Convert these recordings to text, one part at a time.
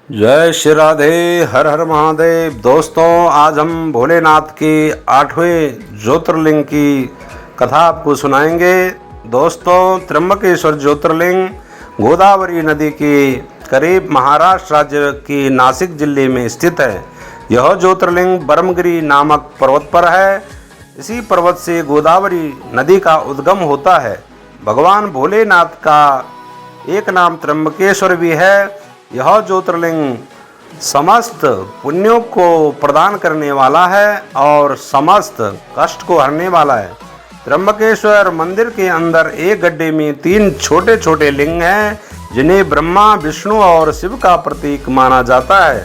जय श्री राधे। हर हर महादेव। दोस्तों, आज हम भोलेनाथ के 8वें ज्योतिर्लिंग की कथा आपको सुनाएंगे। दोस्तों, त्र्यंबकेश्वर ज्योतिर्लिंग गोदावरी नदी के करीब महाराष्ट्र राज्य के नासिक जिले में स्थित है। यह ज्योतिर्लिंग ब्रह्मगिरी नामक पर्वत पर है। इसी पर्वत से गोदावरी नदी का उद्गम होता है। भगवान भोलेनाथ का एक नाम त्र्यंबकेश्वर भी है। यह ज्योतिर्लिंग समस्त पुण्यों को प्रदान करने वाला है और समस्त कष्ट को हरने वाला है। त्र्यंबकेश्वर मंदिर के अंदर एक गड्ढे में 3 छोटे छोटे लिंग हैं, जिन्हें ब्रह्मा, विष्णु और शिव का प्रतीक माना जाता है।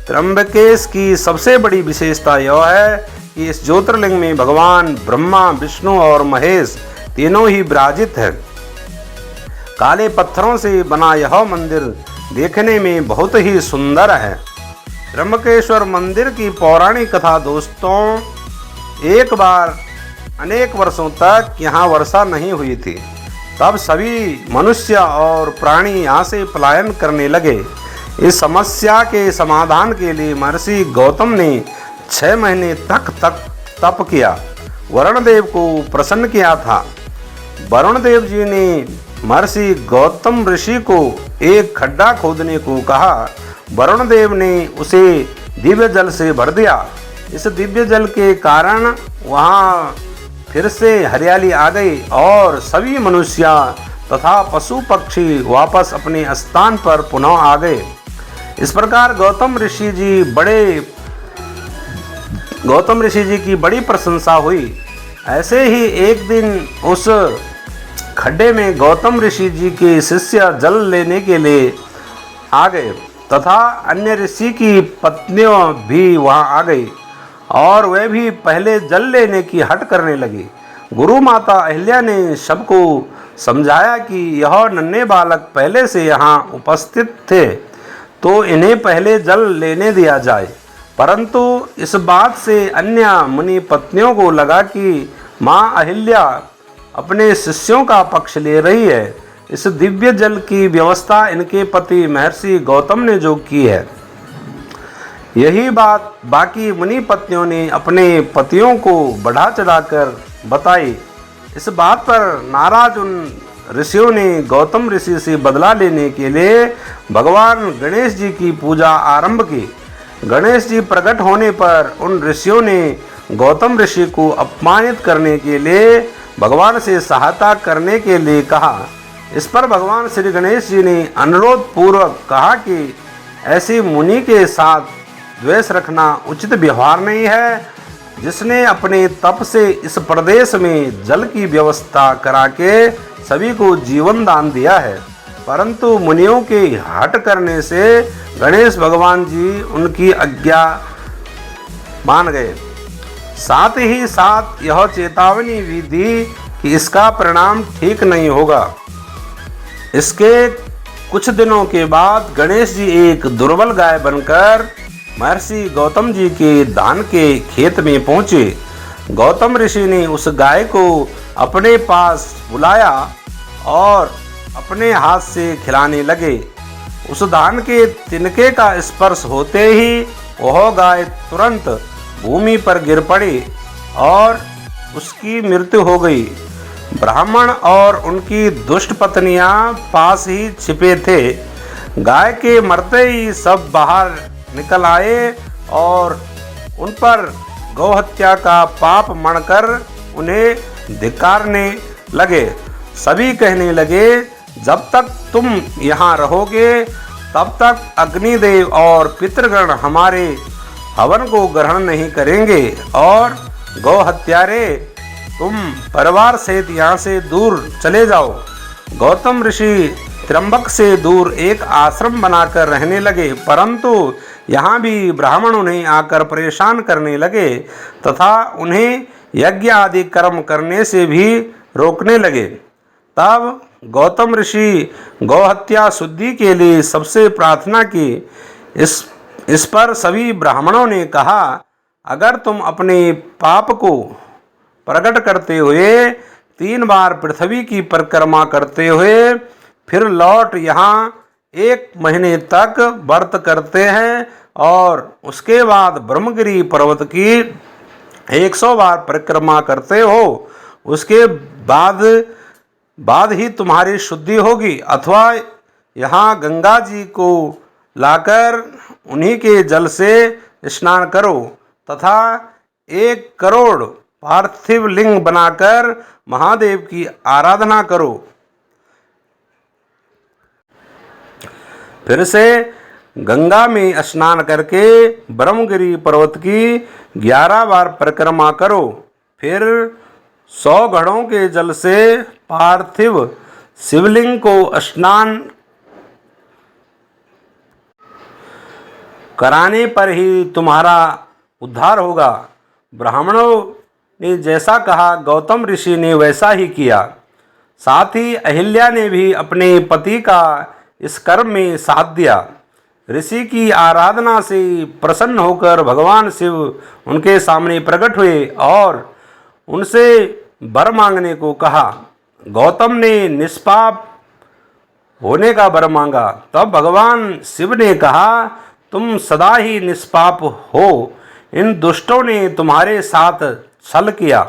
त्र्यंबकेश की सबसे बड़ी विशेषता यह है कि इस ज्योतिर्लिंग में भगवान ब्रह्मा, विष्णु और महेश तीनों ही विराजित हैं। काले पत्थरों से बना यह मंदिर देखने में बहुत ही सुंदर है। त्र्यंबकेश्वर मंदिर की पौराणिक कथा। दोस्तों, एक बार अनेक वर्षों तक यहाँ वर्षा नहीं हुई थी। तब सभी मनुष्य और प्राणी यहाँ से पलायन करने लगे। इस समस्या के समाधान के लिए महर्षि गौतम ने 6 महीने तक तप किया। वरुण देव को प्रसन्न किया था। वरुण देव जी ने महर्षि गौतम ऋषि को एक खड्डा खोदने को कहा। वरुण देव ने उसे दिव्य जल से भर दिया। इस दिव्य जल के कारण वहाँ फिर से हरियाली आ गई और सभी मनुष्य तथा पशु पक्षी वापस अपने स्थान पर पुनः आ गए। इस प्रकार गौतम ऋषि जी की बड़ी प्रशंसा हुई। ऐसे ही एक दिन उस खड्डे में गौतम ऋषि जी के शिष्य जल लेने के लिए आ गए तथा अन्य ऋषि की पत्नियों भी वहां आ गई और वे भी पहले जल लेने की हट करने लगी। गुरु माता अहिल्या ने सबको समझाया कि यह नन्हे बालक पहले से यहाँ उपस्थित थे, तो इन्हें पहले जल लेने दिया जाए। परंतु इस बात से अन्य मुनि पत्नियों को लगा कि माँ अहिल्या अपने शिष्यों का पक्ष ले रही है। इस दिव्य जल की व्यवस्था इनके पति महर्षि गौतम ने जो की है, यही बात बाकी मुनि पत्नियों ने अपने पतियों को बढ़ा चढ़ाकर बताई। इस बात पर नाराज उन ऋषियों ने गौतम ऋषि से बदला लेने के लिए भगवान गणेश जी की पूजा आरंभ की। गणेश जी प्रकट होने पर उन ऋषियों ने गौतम ऋषि को अपमानित करने के लिए भगवान से सहायता करने के लिए कहा। इस पर भगवान श्री गणेश जी ने अनुरोध पूर्वक कहा कि ऐसी मुनि के साथ द्वेष रखना उचित व्यवहार नहीं है, जिसने अपने तप से इस प्रदेश में जल की व्यवस्था करा के सभी को जीवन दान दिया है। परंतु मुनियों के हट करने से गणेश भगवान जी उनकी आज्ञा मान गए। साथ ही साथ यह चेतावनी भी दी कि इसका परिणाम ठीक नहीं होगा। इसके कुछ दिनों के बाद गणेश जी एक दुर्बल गाय बनकर महर्षि गौतम जी के धान के खेत में पहुँचे। गौतम ऋषि ने उस गाय को अपने पास बुलाया और अपने हाथ से खिलाने लगे। उस धान के तिनके का स्पर्श होते ही वह गाय तुरंत भूमि पर गिर पड़ी और उसकी मृत्यु हो गई। ब्राह्मण और उनकी दुष्ट पत्नियां पास ही छिपे थे। गाय के मरते ही सब बाहर निकल आए और उन पर गौहत्या का पाप मढ़कर उन्हें धिक्कारने लगे। सभी कहने लगे, जब तक तुम यहाँ रहोगे तब तक अग्निदेव और पितृगण हमारे हवन को ग्रहण नहीं करेंगे और गौ हत्यारे, तुम परिवार सहित यहाँ से दूर चले जाओ। गौतम ऋषि त्र्यंबक से दूर एक आश्रम बनाकर रहने लगे, परंतु यहाँ भी ब्राह्मण उन्हें आकर परेशान करने लगे तथा उन्हें यज्ञ आदि कर्म करने से भी रोकने लगे। तब गौतम ऋषि गौहत्या शुद्धि के लिए सबसे प्रार्थना की। इस पर सभी ब्राह्मणों ने कहा, अगर तुम अपने पाप को प्रकट करते हुए 3 बार पृथ्वी की परिक्रमा करते हुए फिर लौट यहाँ 1 महीने तक व्रत करते हैं और उसके बाद ब्रह्मगिरी पर्वत की 100 बार परिक्रमा करते हो, उसके बाद ही तुम्हारी शुद्धि होगी। अथवा यहाँ गंगा जी को लाकर उन्हीं के जल से स्नान करो तथा 1 करोड़ पार्थिव लिंग बनाकर महादेव की आराधना करो। फिर से गंगा में स्नान करके ब्रह्मगिरी पर्वत की 11 बार परिक्रमा करो। फिर 100 घड़ों के जल से पार्थिव शिवलिंग को स्नान कराने पर ही तुम्हारा उद्धार होगा। ब्राह्मणों ने जैसा कहा गौतम ऋषि ने वैसा ही किया। साथ ही अहिल्या ने भी अपने पति का इस कर्म में साथ दिया। ऋषि की आराधना से प्रसन्न होकर भगवान शिव उनके सामने प्रकट हुए और उनसे वर मांगने को कहा। गौतम ने निष्पाप होने का वर मांगा। तब भगवान शिव ने कहा, तुम सदा ही निष्पाप हो। इन दुष्टों ने तुम्हारे साथ छल किया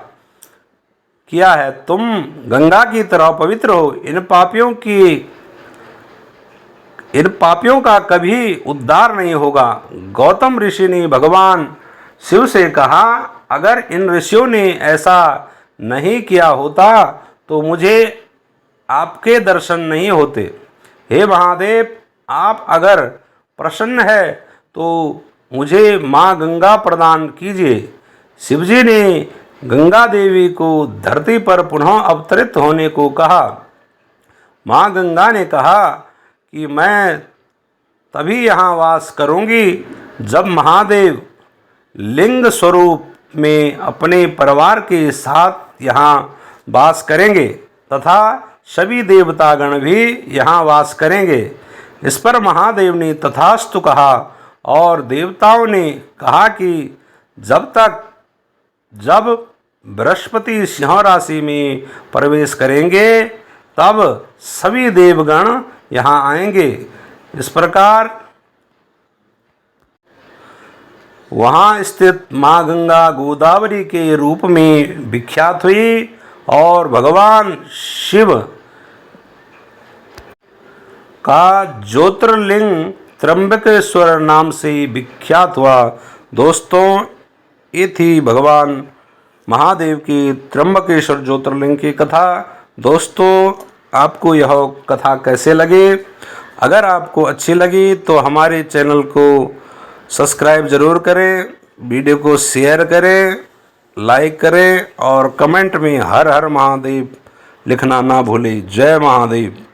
है। तुम गंगा की तरह पवित्र हो। इन पापियों का कभी उद्धार नहीं होगा। गौतम ऋषि ने भगवान शिव से कहा, अगर इन ऋषियों ने ऐसा नहीं किया होता तो मुझे आपके दर्शन नहीं होते। हे महादेव, आप अगर प्रसन्न है तो मुझे माँ गंगा प्रदान कीजिए। शिवजी ने गंगा देवी को धरती पर पुनः अवतरित होने को कहा। माँ गंगा ने कहा कि मैं तभी यहाँ वास करूँगी जब महादेव लिंग स्वरूप में अपने परिवार के साथ यहाँ वास करेंगे तथा सभी देवतागण भी यहाँ वास करेंगे। इस पर महादेव ने तथास्तु कहा और देवताओं ने कहा कि जब बृहस्पति सिंह राशि में प्रवेश करेंगे तब सभी देवगण यहाँ आएंगे। इस प्रकार वहाँ स्थित माँ गंगा गोदावरी के रूप में विख्यात हुई और भगवान शिव का ज्योतिर्लिंग त्र्यंबकेश्वर नाम से विख्यात हुआ। दोस्तों, ये थी भगवान महादेव की त्र्यंबकेश्वर ज्योतिर्लिंग की कथा। दोस्तों, आपको यह कथा कैसे लगे? अगर आपको अच्छी लगी तो हमारे चैनल को सब्सक्राइब ज़रूर करें, वीडियो को शेयर करें, लाइक करें और कमेंट में हर हर महादेव लिखना ना भूलें। जय महादेव।